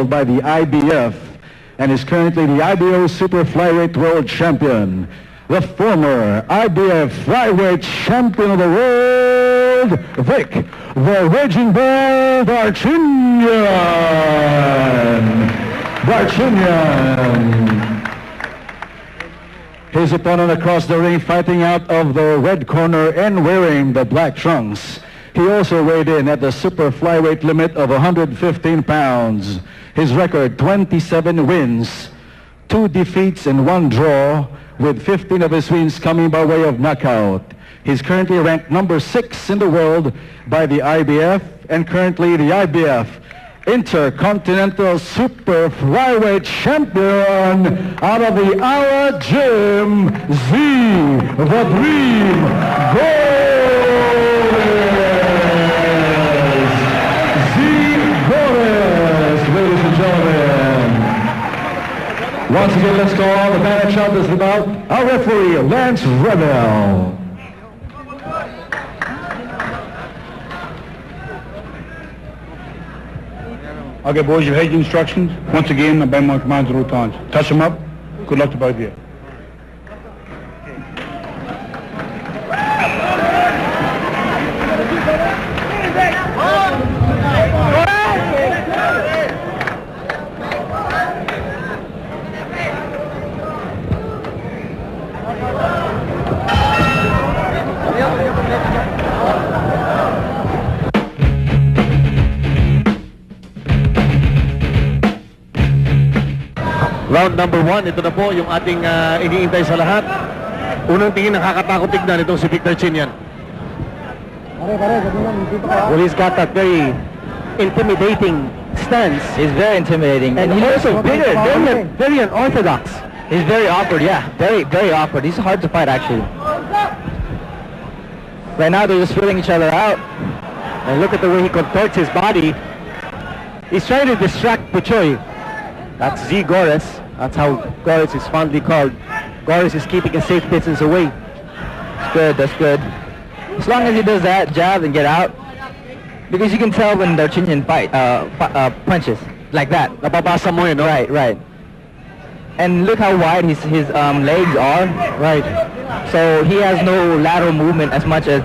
held by the IBF and is currently the IBO Super Flyweight World Champion, the former IBF Flyweight Champion of the World, Vic the Raging Bull Darchinyan. His opponent across the ring, fighting out of the red corner and wearing the black trunks. He also weighed in at the super flyweight limit of 115 pounds. His record, 27 wins, 2 defeats and 1 draw, with 15 of his wins coming by way of knockout. He's currently ranked number 6 in the world by the IBF, and currently the IBF Intercontinental Super Flyweight Champion out of the Our Gym, Z the Dream Gorres. Z Gorres, ladies and gentlemen. Once again, let's call all the match up. This is about our referee, Lance Rebel. Okay, boys, you've heard the instructions. Once again, obey my commands at all times. Touch them up. Good luck to both of you. Round number 1, ito na po yung ating iniintay sa lahat. Unang tingin, nakakatakot tignan itong si Vic Darchinyan. Well, he's got that very intimidating stance. He's very intimidating. And he's also bigger, very unorthodox. He's very awkward, yeah. Very awkward. He's hard to fight, actually. Right now, they're just filling each other out. And look at the way he contorts his body. He's trying to distract Puchoy. That's Z Gorres. That's how Gorres is fondly called. Gorres is keeping a safe distance away. That's good, that's good. As long as he does that, jab and get out. Because you can tell when Darchinyan punches. Like that. Napapasa mo yun, no? Right, right. And look how wide his legs are. Right. So he has no lateral movement as much as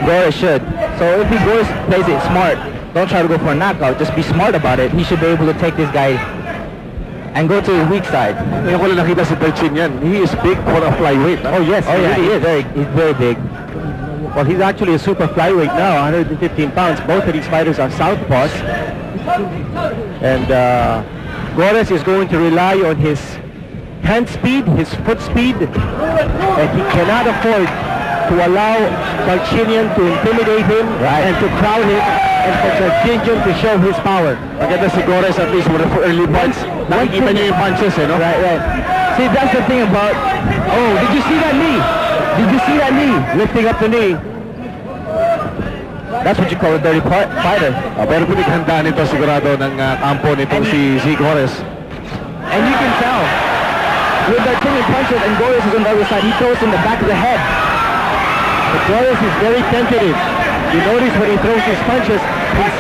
Gorres should. So if Gorres plays it smart, don't try to go for a knockout, just be smart about it. He should be able to take this guy and go to his weak side. Ngayon ko lang nakita si Darchinyan. He is big for a flyweight. Oh yes, oh yeah, he is he's very big. Well, he's actually a super flyweight now, 115 pounds. Both of these fighters are southpaws. And Gorres is going to rely on his hand speed, his foot speed, and he cannot afford to allow Darchinyan to intimidate him and to crowd him, and for Darchinyan to show his power. Maganda si Gorres at least for early punch. Nakikita niyo yung punches, eh, no? Right, right. See, that's the thing about... Oh, did you see that knee? Did you see that knee? Lifting up the knee. That's what you call a dirty fighter. Pero pinaghandaan ito sigurado ng kampo nitong si Gorres. And you can tell, when Darchinyan punches and Gorres is on the other side, he throws in the back of the head. But Gorres is very tentative. You notice when he throws his punches, he's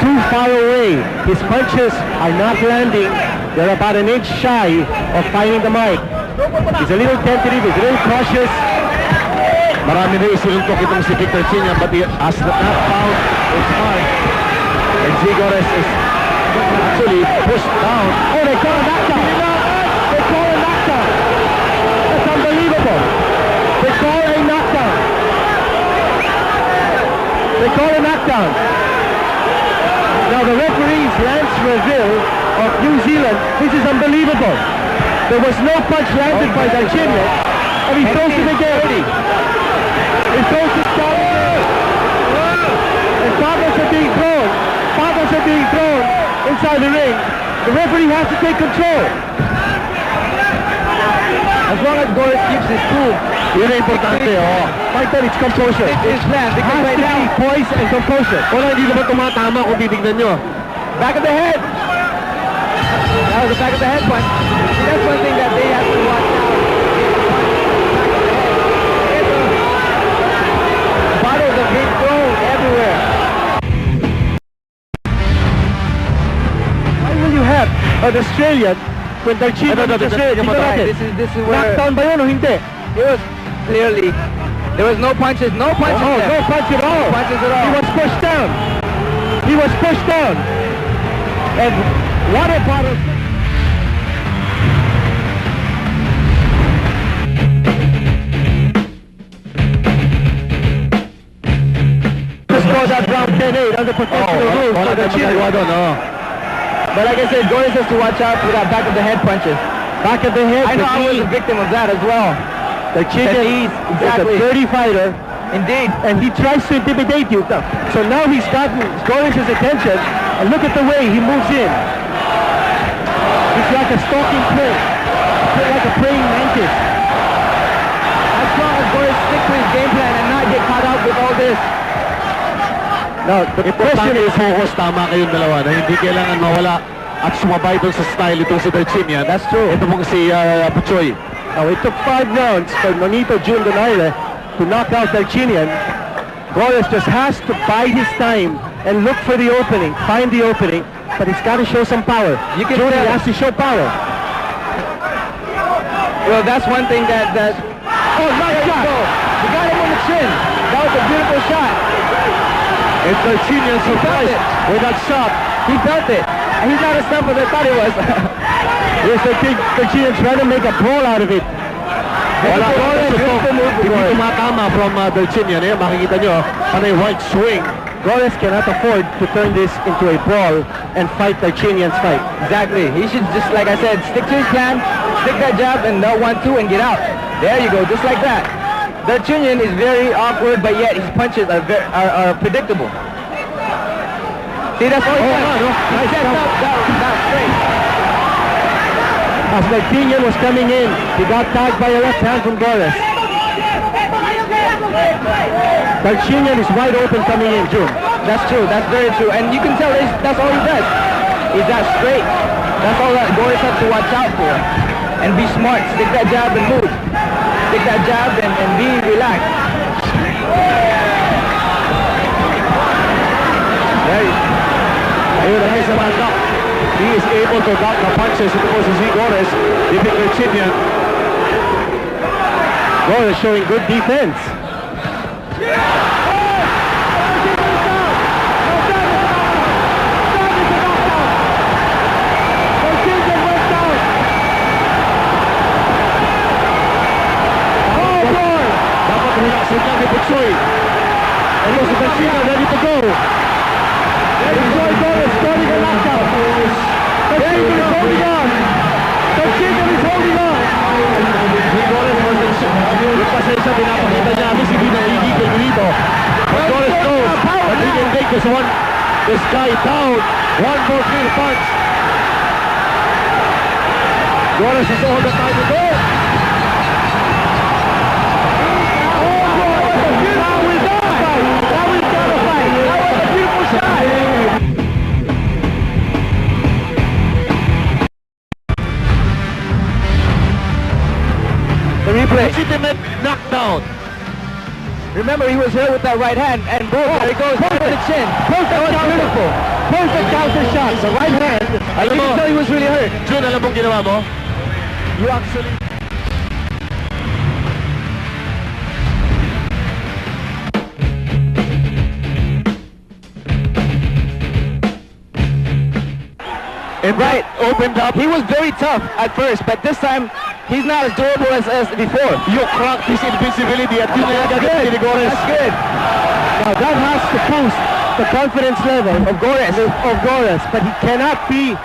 too far away. His punches are not landing. They're about an inch shy of finding the mic. He's a little tentative, he's a little cautious. Marami na isinuntok itong si Vic Darchinyan, but he has not found his mark. And Z Gorres is actually pushed down. Oh, they call a knockdown! They call a knockdown! That's unbelievable! They call a knockdown! They call a knockdown! Now the referee is Lance Rebel of New Zealand. This is unbelievable. There was no punch landed by Darchinyan, and he throws it again. He throws it down. And bottles are being thrown. Bottles are being thrown inside the ring. The referee has to take control. As long as Gorres keeps his cool. Yun ang importante, oh. Fighter, it's composure. It's his plan, because right now, poise and composure. Wala, hindi naman tumatama kung titignan nyo. Back of the head. that was the back of the head punch. That's one thing that they have to watch out. Bottles are being thrown everywhere. Why an Australian, when Darchinyan was Australian, This is where knockdown ba yun o hindi? it was clearly there was no punches Oh, there. no punch at all. No punches at all. He was pushed down. He was pushed down. And what a bottle. To score that round 10-8 under professional rules for Darchinyan. But like I said, Gorres has to watch out for that back of the head punches. Back of the head. I know I was a victim of that as well. Darchinyan is exactly. a dirty fighter. Indeed. And he tries to intimidate you. So now he's gotten Gorres' attention, and look at the way he moves in. He's like a stalking prey, like a praying mantis. As long as Gorres stick to his game plan and not get caught out with all this. Now, the question is, focus, tama kayong dalawa na hindi kailangan mawala at sumabay doon sa style itong si Darchinyan. That's true. Ito pong si Puchoy. Now, it took 5 rounds for Nonito June Donaire to knock out Darchinyan. Gorres just has to bide his time and look for the opening, find the opening, but he's got to show some power. You can June tell. has to show power. Well, that's one thing that Oh, nice shot! he got him on the chin. That was a beautiful shot. And Darchinyan surprised with that shot. He felt it. And he's not as tough as I thought he was. Yes, I think Darchinyan trying to make a brawl out of it. Wala ko Gorres, beautiful move to Hindi Gorres. tumatama from Darchinyan. Eh, makikita nyo, panay right swing. Gorres cannot afford to turn this into a brawl and fight Darchinyan's fight. Exactly. He should just, like I said, stick to his plan, stick that jab, and no 1-2 and get out. There you go, just like that. Darchinyan is very awkward, but yet his punches are predictable. See, that's all he does. He sets up that straight. As Darchinyan was coming in, he got tagged by a left hand from Gorres. Darchinyan is wide open coming in, June. That's true. That's very true. And you can tell that's all he does. He's that straight. That's all that Gorres has to watch out for. And be smart. Stick that jab and move. Stick that jab and be relaxed. There you go. Ayun, ay sa knock. He is able to knock the punches. Ito po si Gorres. Vic Darchinyan. Gorres showing good defense. Dapat relaxin lang ni Puchoy. And also Darchinyan ready to go. Enjoy Gorres starting a knockout. Darchinyan is holding on. Darchinyan is holding on. Si Gorres was yung pasensya pinapakita niya. Miss, hindi na igigil dito. But Gorres knows that he can take this guy down. One more clear punch. Gorres has all the time to go. The replay. Legitimate knockdown. Remember, he was hit with that right hand, and boom, there he goes, right to the chin. Perfect That was counter. beautiful. Perfect counter shot. The right hand. You can tell he was really hurt. Jun, alam mong ginawa mo? You actually... And Right. opened up. He was very tough at first, but this time, he's not as durable as before. You cracked his invincibility at yun na That's agad good. ni Gorres. That's good. Now that has to boost the confidence level of Gorres, but he cannot be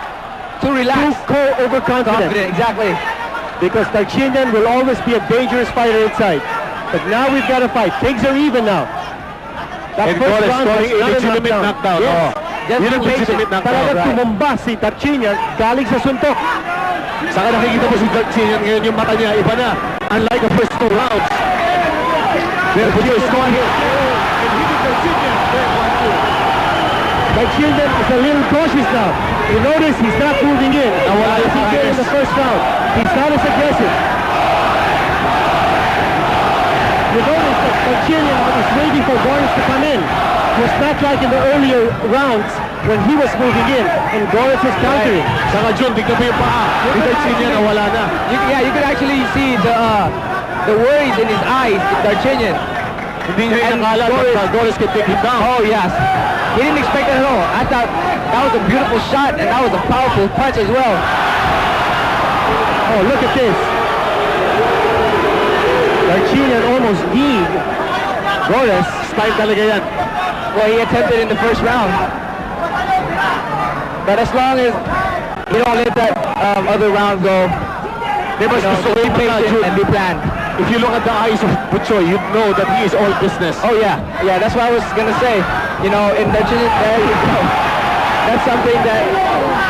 Too relaxed. overconfident. Confident, exactly. Because Darchinyan will always be a dangerous fighter inside. But now we've got to fight. Things are even now. That And first Gorres round was scoring a not a legitimate knockdown. Yes. Oh. Just Yun ang be patient. legitimate knockdown. Talagang tumumba si Darchinyan galing sa suntok. Saka nakikita mo si Darchinyan ngayon, yung mata niya, iba na. Unlike the first 2 rounds. Pero Puchoy is going here. And hitting Darchinyan. Darchinyan is a little cautious now. You notice he's not moving in. Nawala yung As he did in focus. the first round. He's not as aggressive. You notice that Darchinyan is waiting for Gorres to come in. It was not like in the earlier rounds when he was moving in and Gorres was countering. Saka Jun, tignan mo yung paa. Ni Darchinyan na wala na. You could actually see the worries in his eyes, Darchinyan. Hindi niya inakala that Gorres can take him down. Oh, yes. He didn't expect it at all. I thought that was a beautiful shot, and that was a powerful punch as well. Oh, look at this. Darchinyan almost kneed Gorres. Style talaga yan. Well, he attempted in the first round. But as long as you don't let that other round go, They must be patient and be planned. If you look at the eyes of Butchoy, you know that he is all business. Oh yeah, that's what I was gonna say. You know, in Darchinyan, there you go. That's something that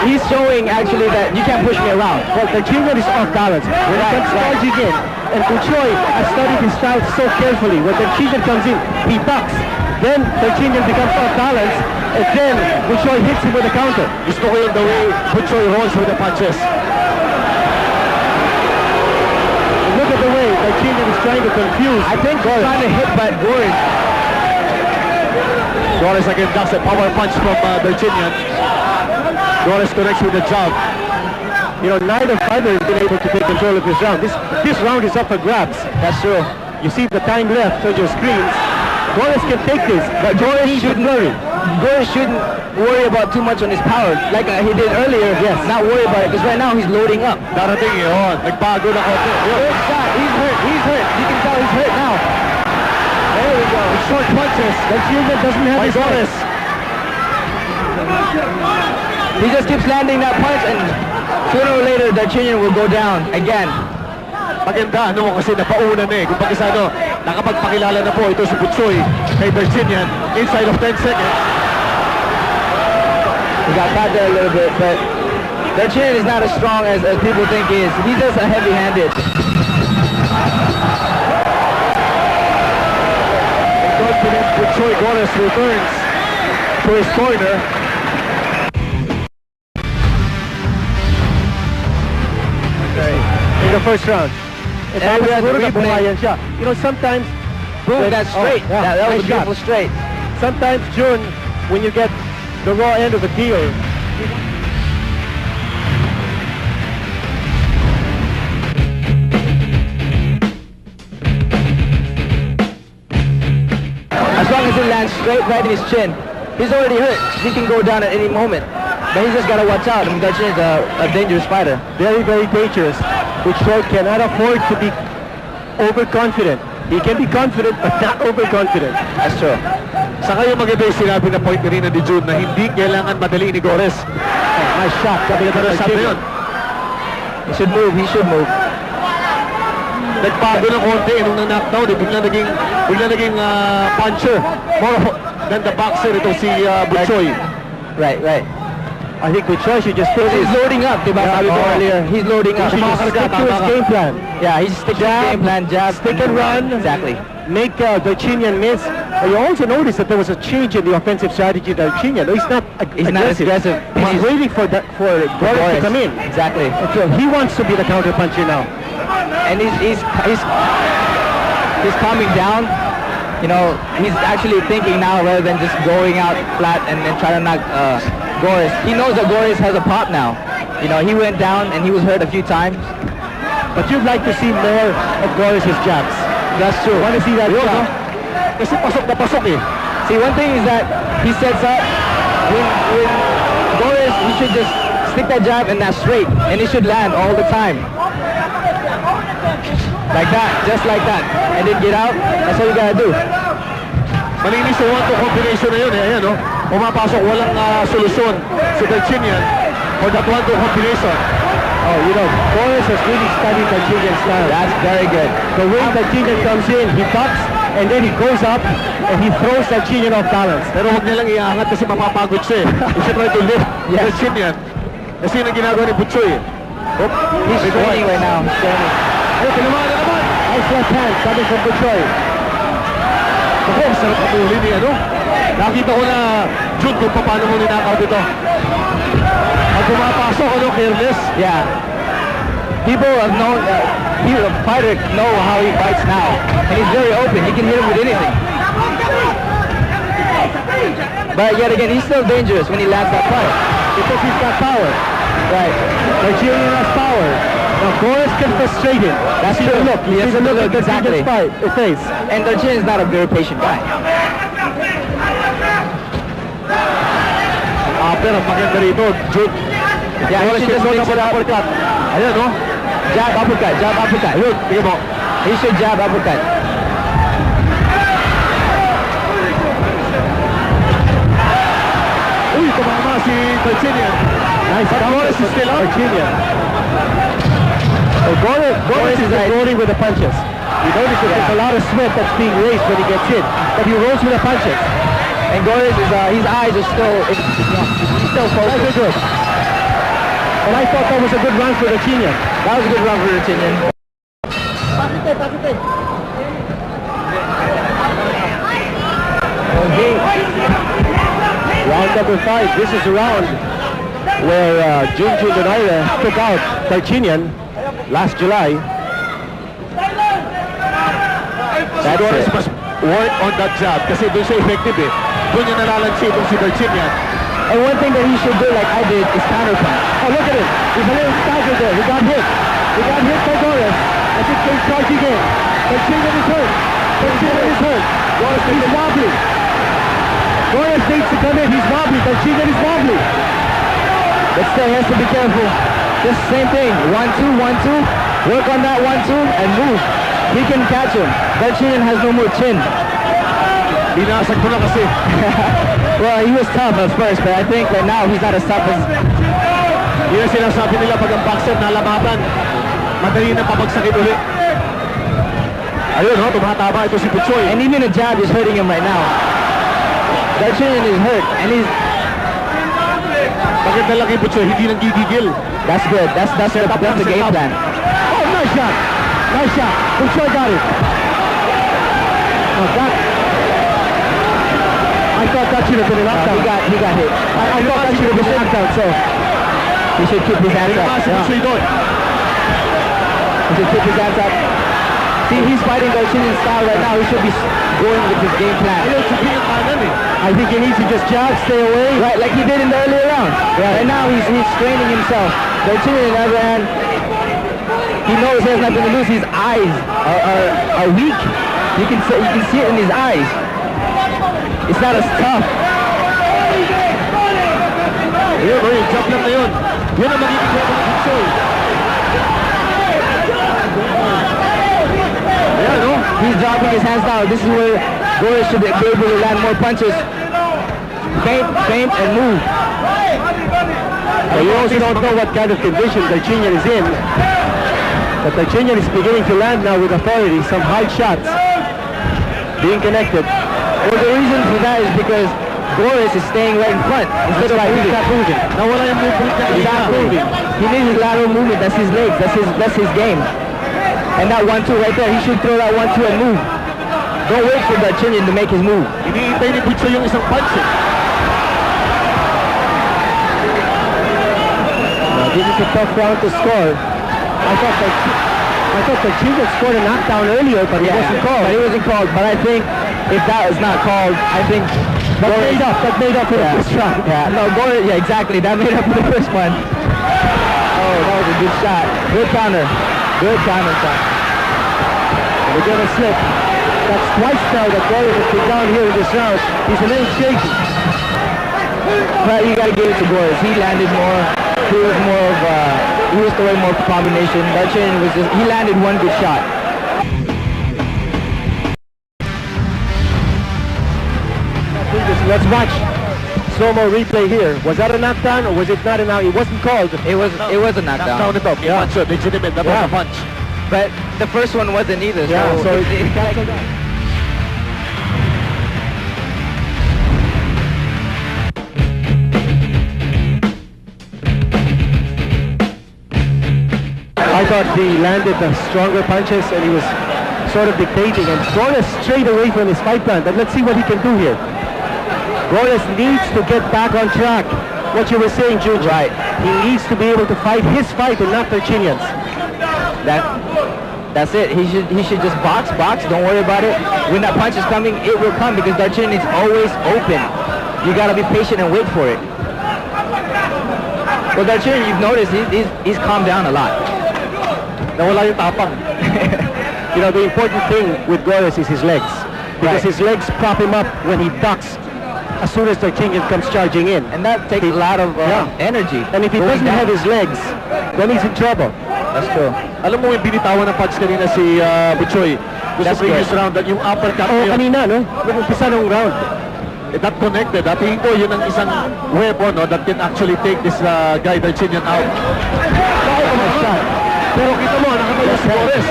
he's showing actually that you can't push me around. Well, Darchinyan is off balance. When he comes charging in, and Butchoy has studied his style so carefully. When Darchinyan comes in, he ducks. Then Darchinyan becomes off balance, and then Butchoy hits him with a counter. Gusto ko yung the way Butchoy rolls with the punches. Look at the way Darchinyan is trying to confuse. I think he's trying to hit by Gorres. Gorres again ducks a power punch from Darchinyan. Gorres connects with the jab. You know, neither fighter has been able to take control of this round. This round is up for grabs. That's true. You see the time left on your screens. Gorres can take this, but Gorres shouldn't worry. Gorres shouldn't worry about too much on his power, like he did earlier. Yes. Not worry about it, because right now he's loading up. Darating yun. Nagbago na konti. Good shot. He's hurt. You can tell he's hurt now. There we go. Short punches. Darchinyan doesn't have his Gorres. He just keeps landing that punch, and sooner or later, Darchinyan will go down again. Maganda, no? Kasi napauna na eh. Kung pag ano, nakapagpakilala na po ito si Butchoy kay Darchinyan inside of 10 seconds. He got caught there a little bit, but Darchinyan is not as strong as people think he is. He's just a heavy-handed. Confident Butchoy Gorres returns to his corner. in the first round. And And we had the replay. bumayan siya. You know, sometimes Boom, that's straight. Oh, yeah, that was nice a beautiful shot. straight. Sometimes, June, when you get the raw end of the deal, As long as it lands straight right in his chin, he's already hurt. He can go down at any moment. But he's just got to watch out. I mean, Darchinyan is a dangerous fighter. very, very dangerous. Butchoy cannot afford to be overconfident. He can be confident, but not overconfident. That's true. Saka yung maganda yung sinabi na point kanina ni June na hindi kailangan madali ni Gorres. Nice shot. Sabi Pero na sabi yun, He should move. He should move. nagbago ng konti nung na-knockdown. Bigla naging puncher. More than the boxer ito si Butchoy. Right, right. I think Butchoy should just take He's his loading up, diba? Sabi ko earlier. He's loading up. He should just stick to his game plan. Yeah, he just stick to his Jab, game plan. Jab, stick and run. Exactly. Make Darchinyan miss. You also notice that there was a change in the offensive strategy of Darchinyan. He's not He's not as aggressive. He's waiting for Gorres to come in. Exactly. So he wants to be the counter puncher now. And he's calming down. You know, he's actually thinking now rather than just going out flat and then trying to knock Gorres. He knows that Gorres has a pop now. You know, he went down and he was hurt a few times. But you'd like to see more of Gorres' jabs. That's true. Want to see that Yun, jab? no? Kasi pasok na pasok eh. See, one thing is that he sets up when Gorres, he should just stick that jab and that straight, and he should land all the time. Like that, just like that. And then get out. That's all you gotta do. Malinis yung 1-2 combination na yun eh. Ayan, no? Pumapasok, walang solusyon si Darchinyan for that 1-2 combination. Oh, you know, Gorres has really studied Darchinyan's style. That's very good. The way Darchinyan comes in, he ducks, and then he goes up, and he throws Darchinyan off balance. Pero huwag nilang iaangat kasi mapapagod siya eh. He should try to lift Darchinyan. Kasi yun ang ginagawa ni Butchoy eh. He's training right now. He's training. Ay, tinamaan na naman! Nice left hand coming from Butchoy. Ako, ang sarap patuloy ni ano. Nakita ko na June kung paano mo ninakaw dito. Pag pumapasok, ano, careless. Yeah. People have known, fighters know how he fights now, and he's very open. He can hit him with anything. But yet again, he's still dangerous when he lands that punch. Because he's got power. Right. Darchinyan has power. Now Gorres can frustrate him. That's true. Look, He has to look exactly. Face. And Darchinyan is not a very patient guy. Pero maganda rito, Jude. Yeah, he should just mix it up. Ayan, no? Jab, uppercut, jab, uppercut. Ayun, tingnan mo. He should jab, uppercut. Uy, tumama si Darchinyan. Nice. Gorres is still up. Darchinyan. So Gorres is rolling with the punches. You notice that there's a lot of sweat that's being raised when he gets hit, but he rolls with the punches. And Gorres is, his eyes are still, he's still focused. Very good. And I thought that was a good run for Darchinyan. That was a good run for Darchinyan. Okay. Round number 5. This is the round where Junjun Donaire took out Darchinyan last July. Gorres must work on that jab kasi doon siya effective eh. Doon niya nalalansi itong si Darchinyan. And one thing that he should do, like I did, is counterpunch. Oh, look at him. He's a little staggered there. He got hit. He got hit by Gorres. I think he's charging in. Darchinyan is hurt. Darchinyan is hurt. Gorres is wobbly. Gorres needs to come in. He's wobbly. Darchinyan is wobbly. But still, he has to be careful. Just same thing. 1-2, 1-2. Work on that 1-2 and move. He can catch him. Darchinyan has no more chin. Binasag ko na kasi. Well, he was tough at first, but I think that now he's not as tough as... Yun ang sinasabi nila pag ang boxer nalamatan, madali na pabagsakin ulit. Ayun, no, tumatama ito si Puchoy. And even a jab is hurting him right now. Darchinyan is hurt, and he's... Maganda lang kay Puchoy, hindi nang gigigil. That's good. That's the game plan. Oh, nice shot. Nice shot. Puchoy got it. Oh, I thought that should have been a knockdown. He got hit. I thought that should have been a knockdown, so... He should keep his hands up. He He should keep his hands up. See, he's fighting Darchinyan's style right now. He should be going with his game plan. I think he needs to just jab, stay away. Right, like he did in the earlier round. Yeah. And now he's straining himself. Darchinyan, on the other hand, he knows he has nothing to lose. His eyes are weak. You can see it in his eyes. It's not as tough. Ayun, jump lang na yun. Yun ang magiging kwento ng Puchoy. Ayan, no? He's dropping his hands down. This is where Gorres should be able to land more punches. Feint, and move. You also don't know what kind of condition Darchinyan is in. But Darchinyan is beginning to land now with authority, some high shots being connected. Well, the reason for that is because Gorres is staying right in front instead of moving. Now wala yung movement niya. He's not moving. He needs his lateral movement. That's his legs. That's his game. And that 1-2 right there, he should throw that 1-2 and move. Don't wait for Darchinyan to make his move. Iniintay ni Puchoy yung isang punch eh. Now this is a tough round to score. I thought Darchinyan scored a knockdown earlier, but it wasn't called. But it wasn't called. But I think if that was not called, I think That made up for the first round. Yeah, no, Gorres, yeah, exactly. That made up for the first one. Oh, that was a good shot. Good counter. Good counter shot. We're gonna slip. That's twice now that Gorres has been down here in this round. He's a little shaky. But you gotta give it to Gorres. He landed more. He was more of he was throwing more combination. Darchinyan was just, he landed one good shot. Let's watch slow-mo replay here. Was that a knockdown or was it not a knockdown? It wasn't called. It was a knockdown. Knockdown ito. Yeah. Punch, legitimate. That was a punch. But the first one wasn't either. Yeah, so it kind of... I thought he landed the stronger punches and he was sort of dictating, and Gorres strayed away from his fight plan. But let's see what he can do here. Gorres needs to get back on track. What you were saying, Jude. Right. He needs to be able to fight his fight and not Darchinyan's. That's it. He should just box. Don't worry about it. When that punch is coming, it will come because Darchinyan is always open. You gotta be patient and wait for it. Well, Darchinyan, you've noticed he's calmed down a lot. Nawala yung tapang. You know, the important thing with Gorres is his legs. Because his legs prop him up when he ducks as soon as Darchinyan comes charging in. And that takes a lot of energy. And if he doesn't have his legs, then he's in trouble. That's true. Alam mo yung binitawan ng punch kanina si Buchoy sa previous round, that yung uppercut Kanina, no? Nag-umpisa nung round. that connected. At tingin ko yun ang isang weapon that can actually take this guy Darchinyan out. Pero kita mo, nakatayo si Gorres.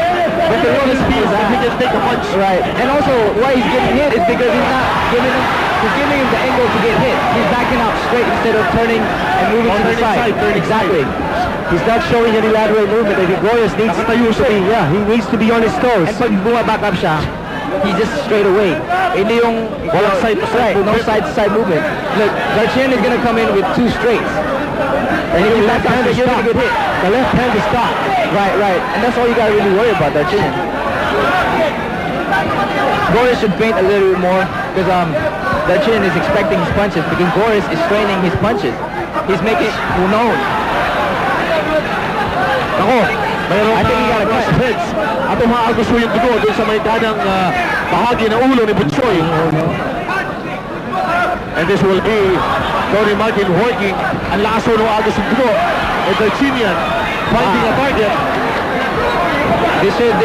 But the Gorres feels that he can take a punch. Right. And also, why he's getting hit is because he's giving him the angle to get hit. He's backing out straight instead of turning and moving to the side. Exactly. He's not showing any lateral movement. I think Gorres needs he needs to be on his toes. And pag bumaback up siya, he's just straight away. Hindi yung side to side. No side to side movement. Look, Darchinyan is gonna come in with two straights. And if you back out, you're gonna get hit. The left hand is stopped. Right. And that's all you gotta really worry about, Darchinyan. Gorres should feint a little bit more because Darchinyan is expecting his punches because Gorres is straining his punches. He's making it known. I think he got a cross heads. At umaagos mo yung dugo doon sa may kanang bahagi ng ulo ni Buchoy. And this will be Tony Martin working. Ang laso ng agos yung dugo. And Darchinyan finding a target. They should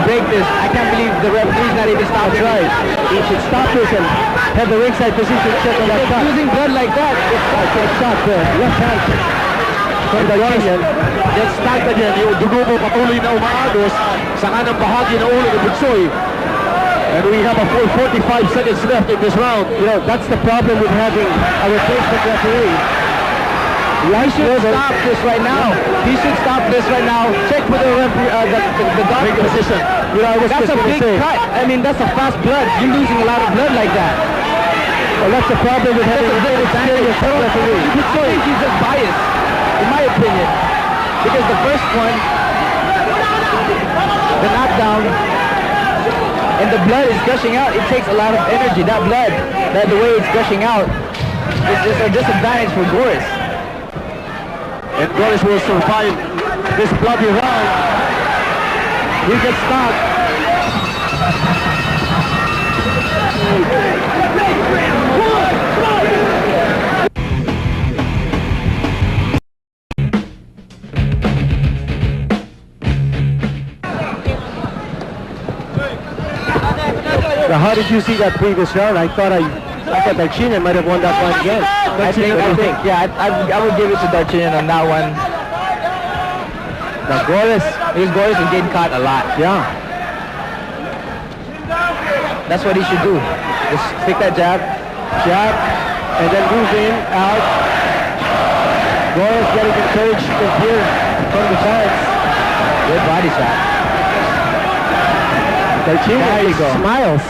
break this. I can't believe the referee's not even stopping. Right. He should stop this and have the ringside position check on that shot. Using blood like that. It's such a shot there. Left hand from Darchinyan. Gets stacked again. Yung dugo mo patuloy na umaagos sa kanang bahagi ng ulo ni Buchoy. And we have a full 45 seconds left in this round. You know, that's the problem with having a replacement referee. He should stop this right now. He should stop this right now. Check with the doctor. Big position. You know, That's a big cut. I mean, that's a fast blood. You're losing a lot of blood like that. Well, that's the problem with having a experienced referee. I think he's just biased, in my opinion. Because the first one, the knockdown, and the blood is gushing out, it takes a lot of energy. That blood, the way it's gushing out, is a disadvantage for Gorres. And Gorres will survive this bloody round. He gets stopped. Now, how did you see that previous round? I thought Darchinyan might have won that one again. I think, I would give it to Darchinyan on that one. Now Gorres is getting caught a lot. Yeah. That's what he should do. Just stick that jab, And then move in, out. Gorres getting encouraged here from the sides. good body shot. Darchinyan smiles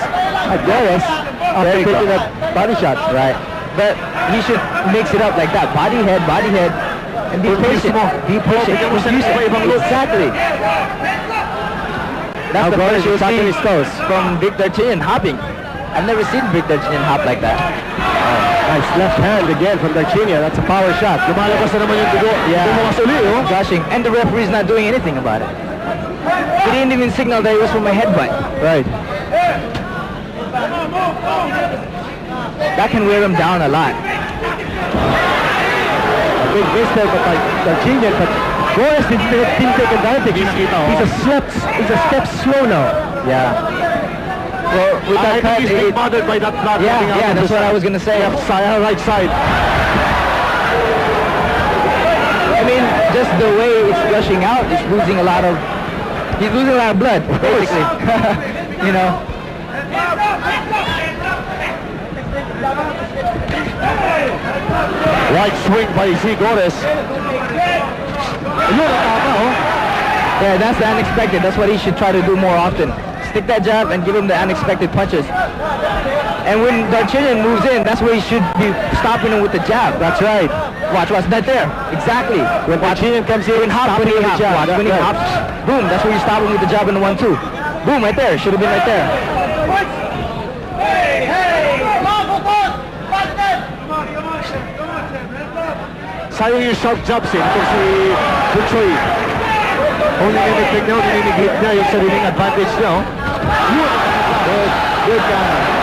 at Gorres after taking that body shot. Right. But he should mix it up like that. Body head, and be patient. Be patient. Exactly. That's the Gorres is first his toes from Vic Darchinyan hopping. I've never seen Vic Darchinyan hop like that. Nice left hand again from Darchinyan. That's a power shot. Lumalabas na naman yung dugo. Yeah. Gushing. And the referee's not doing anything about it. He didn't even signal that it was from a headbutt. Right. That can wear him down a lot. A big mistake by Darchinyan, but Gorres didn't take advantage. He's a step slow now. Yeah. Well, with that cut, he's being bothered by that blood. Yeah, that's what I was gonna say. Right side. I mean, just the way it's gushing out, he's losing a lot of blood, basically. You know. Right swing by Gorres. Yeah, that's the unexpected. That's what he should try to do more often. Stick that jab and give him the unexpected punches. And when Darchinyan moves in, that's where he should be stopping him with the jab. That's right. Watch, right there. Exactly. When Darchinyan comes in, When he hops, watch, when he hops, boom, that's where you stop him with the jab and the 1-2. Boom, right there. Should have been right there. Sayang yung sharp jabs itong si Buchoy. Kung nininig niya, nininigit niya yung sariling advantage niya. Good guy.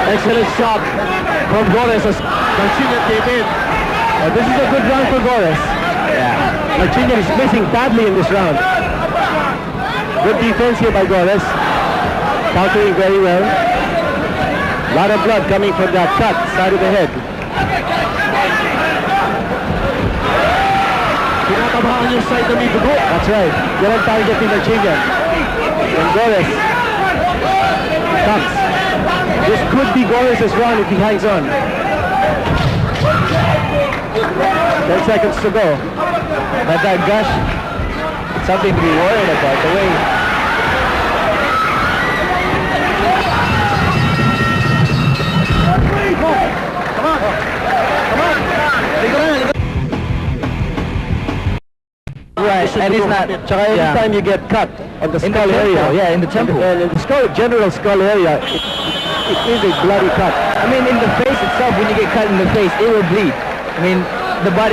Excellent shot from Gorres as Darchinyan came in. This is a good round for Gorres. Yeah. Darchinyan is missing badly in this round. Good defense here by Gorres. Countering very well. A lot of blood coming from that cut, side of the head. Tinatabahan yung side na may dugo. That's right. Yan ang target ni Darchinyan. And Gorres comes. This could be Gorres' round if he hangs on. 10 seconds to go. But that gush, something to be worried about. The way right, and it's not. Tsaka anytime you get cut on the In the skull temple, area, yeah, in the temple. And in the skull, general skull area, it is a bloody cut. I mean, in the face itself, when you get cut in the face, it will bleed. I mean, the blood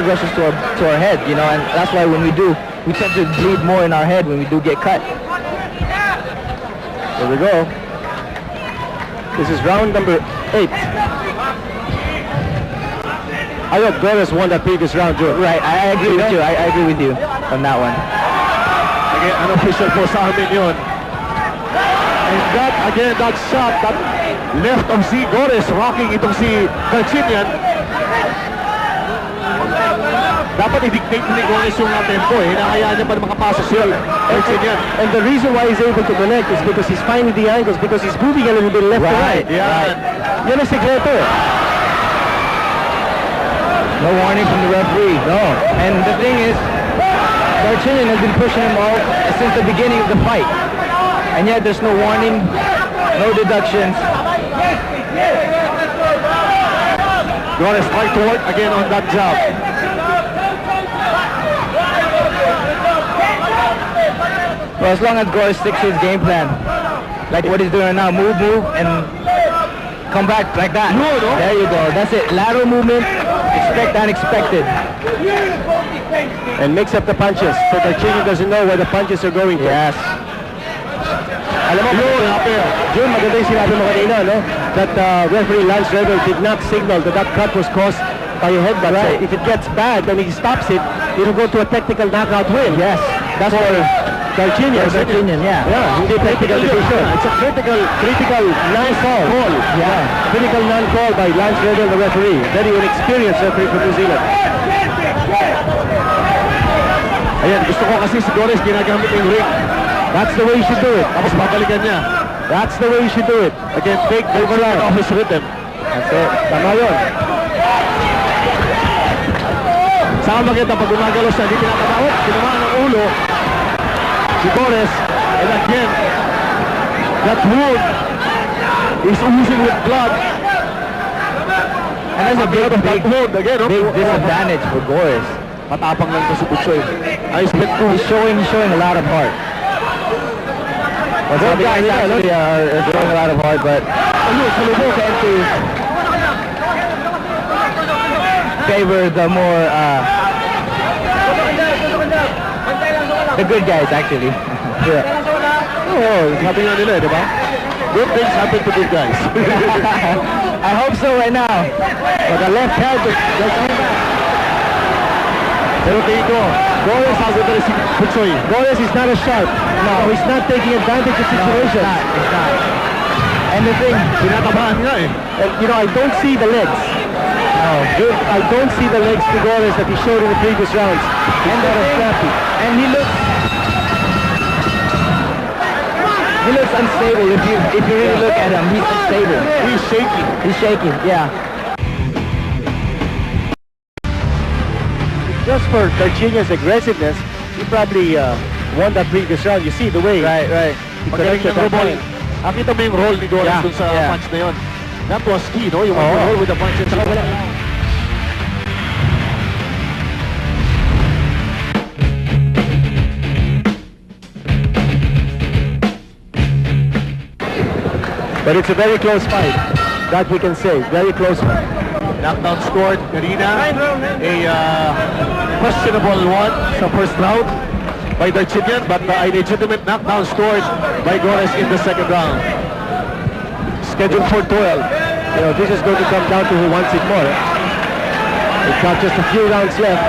rushes to our head, you know, and that's why when we tend to bleed more in our head when we do get cut. There we go. This is round number 8. I thought Gorres won that previous round, Joe. Right, I agree with you. I agree with you on that one. Again, unofficial po sa amin yun. And that, again, that shot, that left of si Gorres rocking itong si Darchinyan. Dapat i-dictate ni Gorres yung tempo eh. Hinahayaan niya pa na makapasok si Darchinyan. And the reason why he's able to connect is because he's finding the angles, because he's moving a little bit left to right. Yeah. Yan ang sekreto eh. No warning from the referee. No. And the thing is, Darchinyan has been pushing him all since the beginning of the fight. And yet there's no warning, no deductions. Gorres trying to work again on that jab. Well, as long as Gorres sticks to his game plan, like what he's doing now, move, and come back like that. There you go. That's it. Lateral movement, expect unexpected. And mix up the punches so Darchinyan doesn't know where the punches are going to. Yes. Alam mo, Jun, maganda yung sinabi mo kanina, no? That referee Lance Rebel did not signal that cut was caused by a headbutt. Right. So if it gets bad and he stops it, it'll go to a technical knockout win. Yes. That's for Darchinyan. Darchinyan, yeah. Yeah, hindi technical decision. It's a critical non-call. Yeah. Critical non-call by Lance Rebel, the referee. Very inexperienced referee from New Zealand. Ayan, gusto ko kasi si Gorres ginagamit yung ring. That's the way you should do it. Tapos babalikan niya. That's the way you should do it. Again, take over off his rhythm. That's it. Tama yun. Saan maganda pag gumagalo siya, hindi pinakataot, tinamaan ng ulo si Gorres, and again that wound is oozing with blood, And that's a big wound again, disadvantage for Gorres. matapang lang to si Buchoy. He's showing a lot of heart. Well, some guys actually are showing a lot of heart, but tend to favor the more the good guys actually. Yeah. Oh, sabi nga nila, di ba? Good things happen to good guys. I hope so right now. But the left hand, Pero tingin ko, Gorres has a very Buchoy. Gorres is not a sharp. No, he's not taking advantage of situations. It's not. And the thing, Tinatabahan nga eh. And, you know, I don't see the legs. No, I don't see the legs to Gorres that he showed in the previous rounds. and the thing, and he looks unstable. If you really look at him, he's unstable. He's shaking. He's shaking. Yeah. Just for Darchinyan's aggressiveness, he probably won that previous round. You see the way. Right. He Magaling connected yung that role. point. Nakita mo yung role ni Gorres dun sa punch na yun. That was key, no? Yung roll with the punches. But it's a very close fight. That we can say. Very close fight. Knockdown scored kanina. A questionable one sa first round by Darchinyan, but a legitimate knockdown scored by Gorres in the second round. Scheduled for 12. You know, this is going to come down to who wants it more. It's got just a few rounds left.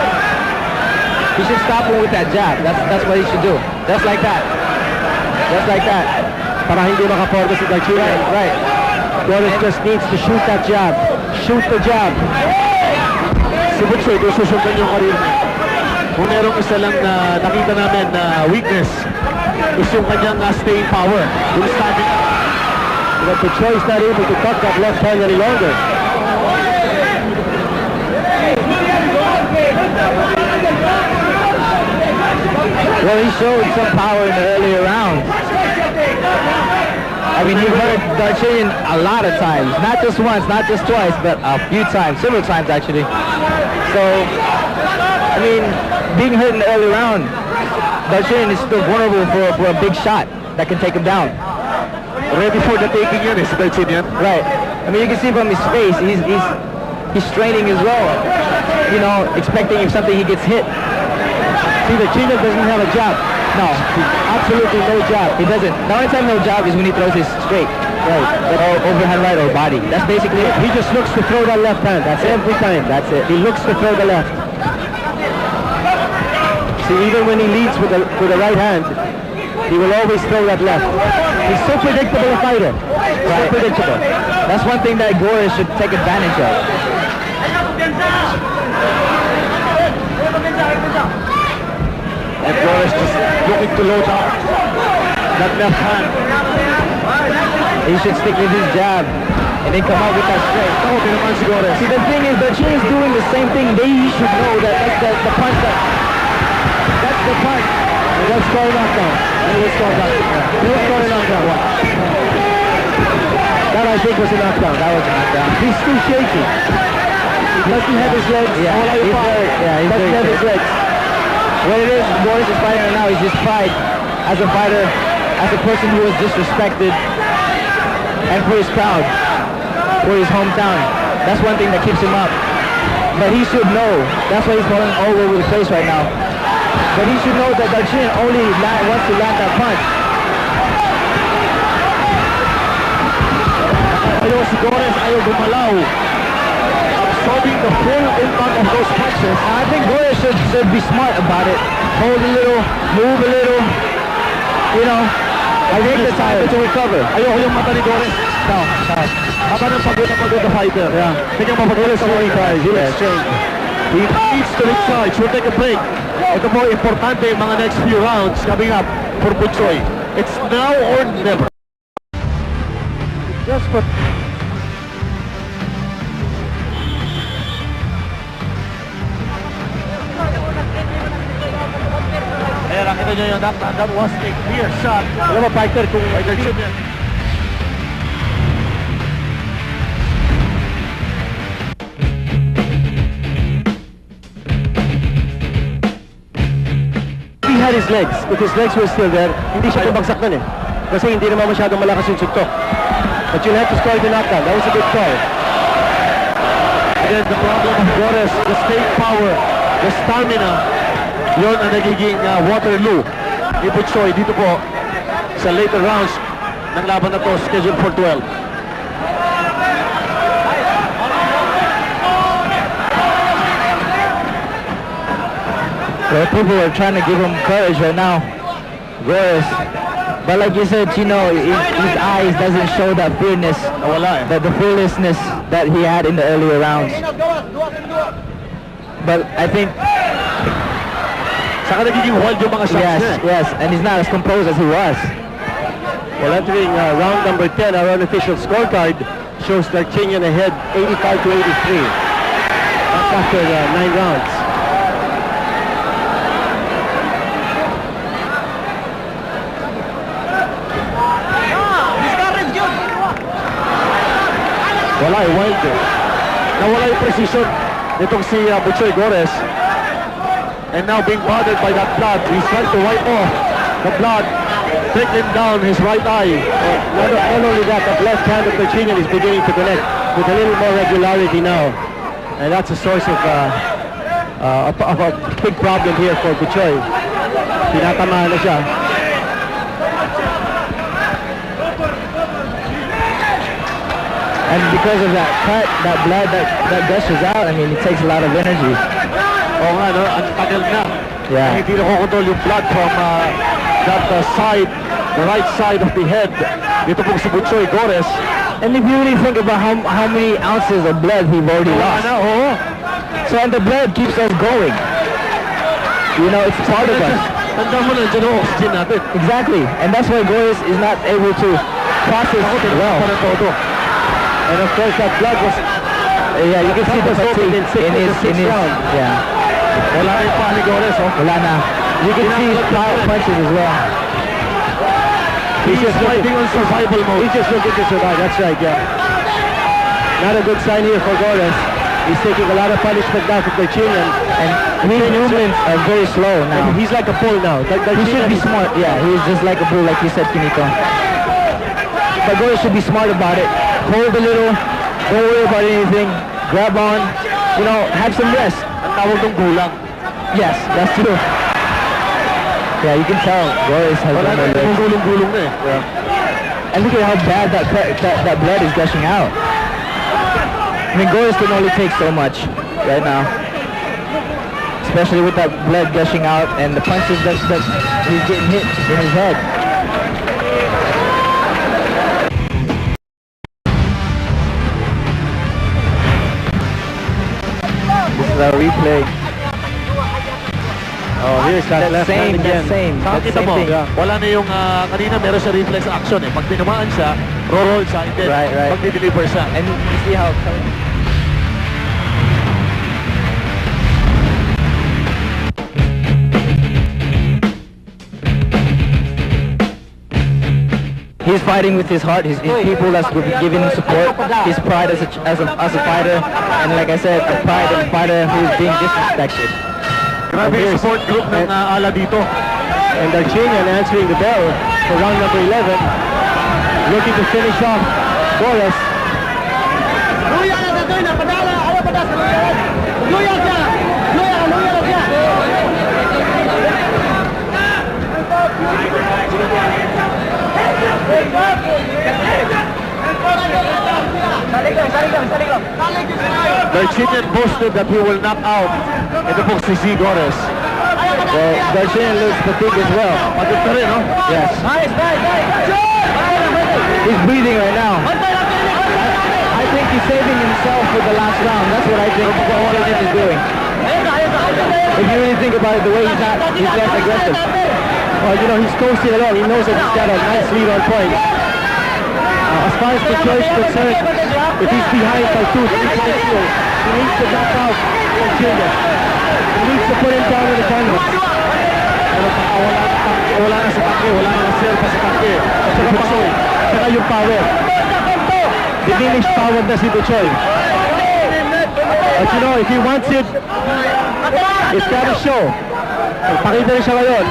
He should stop him with that jab. That's what he should do. Just like that. Just like that. Para hindi makaporma si Darchinyan. Right. Gorres just needs to shoot that jab. Shoot the jab. Si Butchoy, kung susundan yung karir niya, kung merong isa lang na nakita namin na weakness, is yung kanyang staying power, yung stamina. But Butchoy is not able to cut that left hand any longer. Well, he showed some power in the earlier rounds. I mean, he hurt Darchinyan a lot of times. Not just once, not just twice, but a few times, several times actually. So, I mean, being hurt in the early round, Darchinyan is still vulnerable for a big shot that can take him down. Ready for the taking yun si Darchinyan. Right. I mean, you can see from his face, he's straining as well. You know, expecting if something he gets hit. See, Darchinyan doesn't have a jab. No, Absolutely no jab. he doesn't. The only time he'll jab is when he throws his straight. Right. Or overhand right or body. That's basically it. He just looks to throw that left hand. That's every time. That's it. He looks to throw the left. See, even when he leads with the right hand, he will always throw that left. He's so predictable a fighter. So predictable. That's one thing that Gorres should take advantage of. And Gorres just looking to load up that left hand. He should stick with his jab and then come out with that straight. Ako, tinaman si Gorres. See, the thing is, Darchinyan is doing the same thing. He should know that that's the punch that's the punch. Let's score a knockdown. Let's score a knockdown. Let's score a knockdown. That I think was a knockdown. That was a knockdown. He's too shaky. He doesn't have his legs. Yeah, he's Doesn't have his legs. What it is, Gorres is fighting right now. He's just pride as a fighter, as a person who was disrespected, and for his crowd, for his hometown. That's one thing that keeps him up. But he should know. That's why he's falling all over the place right now. But he should know that Darchinyan only wants to land that punch. Ayaw si Gorres, ayaw gumalaw. Absorbing the full impact of those punches. I think Gorres should be smart about it. Hold a little, move a little, you know, take the time to recover. Ayaw yung mata ni Gorres. No. Haba ng pagod na fighter. Yeah. Tingnan mo, pag-ulis sa He looks strange. He needs to recharge. We'll take a break. Ito po, importante yung mga next few rounds coming up for Butchoy. It's now or never. Just for... Ayan, nakita nyo yung knockdown. That was a clear shot. Alam mo, fighter, kung... By Darchinyan. He had his legs. If his legs were still there, hindi siya pabagsak nun eh. Kasi hindi naman masyadong malakas yung suntok. But you'll have to score the knockdown. That was a good call. Again, the problem of Gorres, the staying power, the stamina, yun ang nagiging Waterloo ni Butchoy dito po sa later rounds ng laban na to, scheduled for 12. Well, people are trying to give him courage right now, Gorres. But like you said, Chino, his eyes doesn't show that fearness, the fearlessness that he had in the earlier rounds. But I think, Saka nagiging wild yung mga shots niya. yes, and he's not as composed as he was. Well, entering round number 10, our unofficial scorecard shows Darchinyan ahead 85 to 83. That's after 9 rounds. Wala yung wild eh. Nawala yung precision nitong si Butchoy Gorres. And now being bothered by that blood. He's trying to wipe off the blood taken down his right eye. Not only that, the left hand of Darchinyan is beginning to connect with a little more regularity now. And that's a source of a big problem here for Buchoy. Tinatamaan na siya. And because of that cut, that blood that gushes out, I mean, it takes a lot of energy. Oo nga, no? Ang tagal na. Yeah. Hindi na kukontrol yung blood from that side, the right side of the head. Dito pong si Buchoy Gorres. And if you really think about how many ounces of blood he's already lost. Oo. So, and the blood keeps us going. You know, it's part of us. Tanda mo na, dyan ang oxygen natin. Exactly. And that's why Gorres is not able to process it well. And of course, that blood was... Yeah, you can see the fatigue in his round. Yeah. Wala na yung pa ni Gorres, oh. Wala na. You can see his power punches as well. He's just fighting on survival mode. He's just looking to survive, that's right, yeah. Not a good sign here for Gorres. He's taking a lot of punishment now from Darchinyan. And his movements are very slow now. And he's like a bull now. He should be smart, yeah. He's just like a bull, like you said, Kinito. But Gorres should be smart about it. Hold a little, don't worry about anything. Grab on, you know, have some rest. Ang tawag ng gulang. Yes, that's true. Yeah, you can tell Gorres has Wala done na their yung legs. gulong-gulong na eh. And look at how bad that blood is gushing out. I mean, Gorres can only take so much right now. Especially with that blood gushing out and the punches that he's getting hit in his head. This is our replay. Oh, here's that left hand again. That's Kita same mo, thing. wala na yung kanina meron siya reflex action eh. Pag tinamaan siya, roll siya, and then Right. pag deliver siya. And you see how he's fighting with his heart, his people that's giving him support, his pride as a fighter, and like I said, the pride of a fighter who's being disrespected. Grabe yung support group ng ala dito. And Darchinyan answering the bell for round number 11. Looking to finish off Gorres. Darchinyan boasted that he will knock out ito pong si Gorres. Well, Darchinyan looks fatigued as well. Pagod na rin, no? Yes. He's breathing right now. I think he's saving himself for the last round. That's what I think all of him is doing. If you really think about it, the way he's less aggressive. Well, you know, he's coasting along. He knows that he's got a nice lead on points. As far as the choice is concerned, if he's behind by 2-3 points here, he needs to knock out Darchinyan. He needs to put him down in the canvas. Wala na sa tangke, wala na sir pa sa tangke. Saka Buchoy, saka yung power. Diminished power na si Buchoy. But you know, if he wants it, it's gotta show. Pakita rin siya ngayon.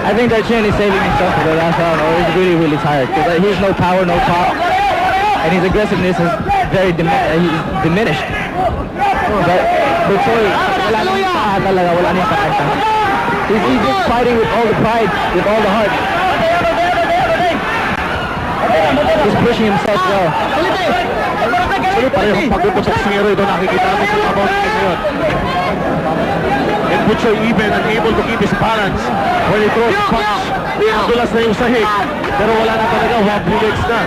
I think Darchinyan is saving himself for the last round, or he's really, really tired. Because he has no power, no pop, and his aggressiveness is very diminished. But Buchoy, wala na yung paha talaga, wala na yung pakanta. He's just fighting with all the pride, with all the heart. He's pushing himself well. Parehong pagod na boksingero ito, nakikita natin sa about ngayon. And Buchoy even unable to keep his balance when he throws punch. Dulas na yung sahig, pero wala na talaga, wobbly legs na.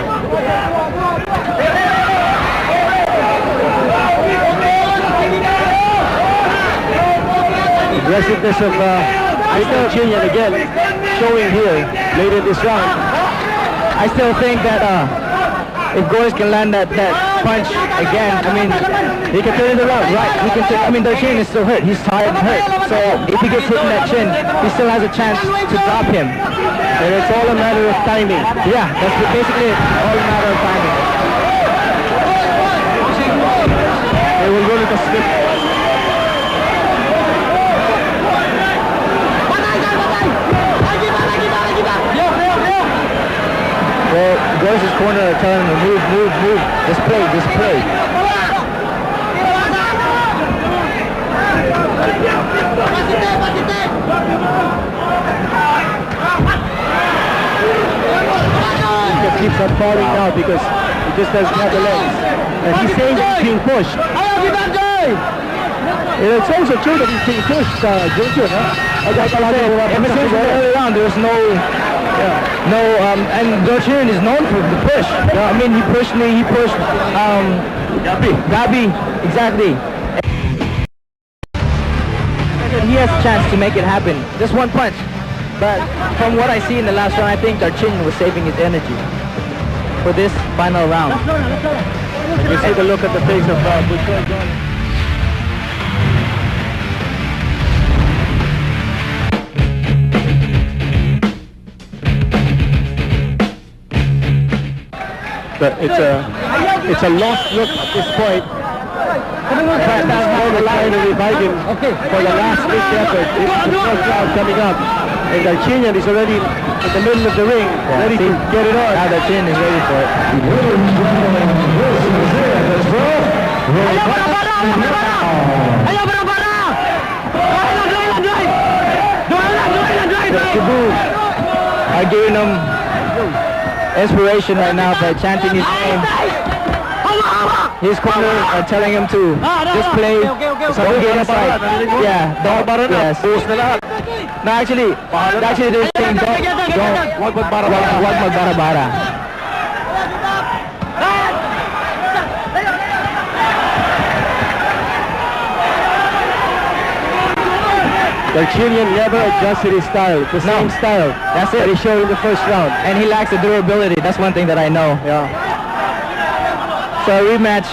Aggressiveness of Darchinyan again, showing here late in this round. I still think that if Gorres can land that punch again, I mean, he can turn it around, right? He can. I mean, Darchinyan is still hurt. He's tired and hurt. So if he gets hit in that chin, he still has a chance to drop him. And it's all a matter of timing. Yeah, that's basically it. All a matter of timing. They will roll it a slip. corner are telling him to move, move, move. Just play, just play. He just keeps on falling now because he just doesn't have the legs. And he's saying that he's being pushed. It's also true that he's being pushed, Junjun, huh? Ever since the early round, there's and Darchinyan is known for the push. I mean, he pushed me, he pushed, Gabi, exactly. He has a chance to make it happen. Just one punch. But from what I see in the last round, I think Darchinyan was saving his energy for this final round. Let's take a look at the face of Butcher. But it's a lost look at this point. That's more trying to revive him for the last big effort. It's the fourth round coming up. And Darchinyan is already in the middle of the ring, ready to get it on. Now Darchinyan is ready for it. Are giving him inspiration right now by chanting his name. His corner are telling him to just play, don't get inside. Yeah, don't, yes. No, actually they're saying don't, wag magbara-bara. Darchinyan never adjusted his style. The same style. That's it. That he showed in the first round. And he lacks the durability. That's one thing that I know. Yeah. So a rematch.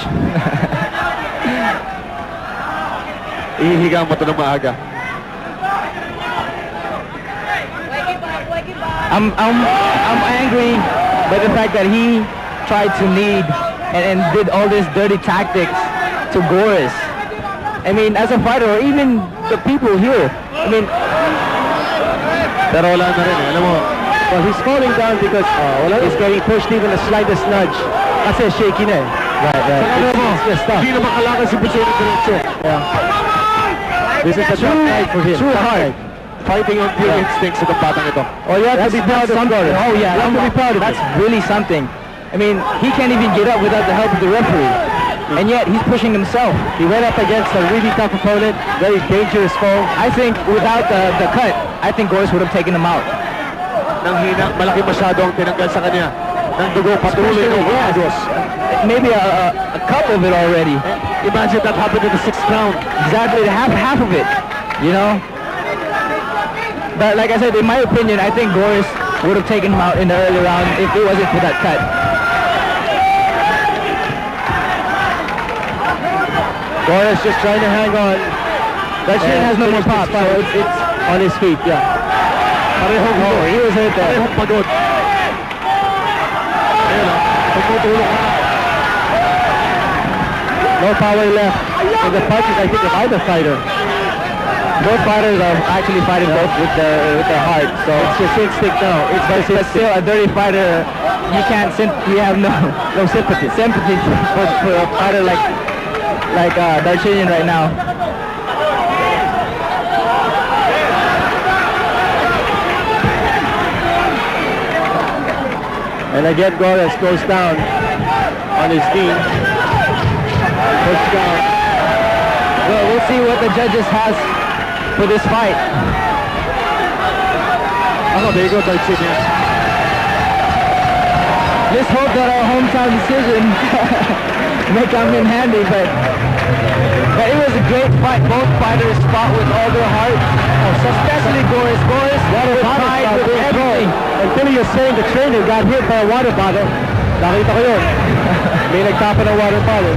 Ihihiga mo ito ng maaga. I'm angry by the fact that he tried to lead and did all these dirty tactics to Gorres. I mean, as a fighter, or even the people here, I mean... Pero wala na rin, alam mo. Well, he's falling down because he's getting pushed even the slightest nudge. Kasi shaky na eh. Right. It's just tough. Hindi na makalakan si Butcher ng diretso. Yeah. This is a tough fight for him. Too hard. Fighting on pure instincts sa batang ito. Oh, you have to be proud of Gorres. Oh, yeah. You have to be proud of That's really something. I mean, he can't even get up without the help of the referee. And yet, he's pushing himself. He went up against a really tough opponent, very dangerous foe. I think without the cut, I think Gorres would have taken him out. Nang hina, malaki masyado ang tinanggal sa kanya. Nang dugo, patuloy ng yes. Maybe a cup of it already. Imagine that happened in the 6th round. Exactly, half of it, you know? But like I said, in my opinion, I think Gorres would have taken him out in the early round if it wasn't for that cut. Gorres just trying to hang on. Darchinyan has no more pop, so it's on his feet, yeah. He was hit there. Parehong pagod. Ayun o, pagtutulong na. No power left in the punches, I think, of either fighter. both fighters are actually fighting both with their heart. So It's just instinct now. but still a dirty fighter, you can't you have no sympathy for a fighter like Darchinyan right now. And again, Gorres goes down on his knee. Pushed down. Well, we'll see what the judges has for this fight. There you go, Darchinyan. Let's hope that our hometown decision may come in handy, but it was a great fight. Both fighters fought with all their heart, especially Gorres. Gorres with pride, with everything. Until you're saying the trainer got hit by a water bottle. Nakita ko yun. May nagtapa ng water bottle.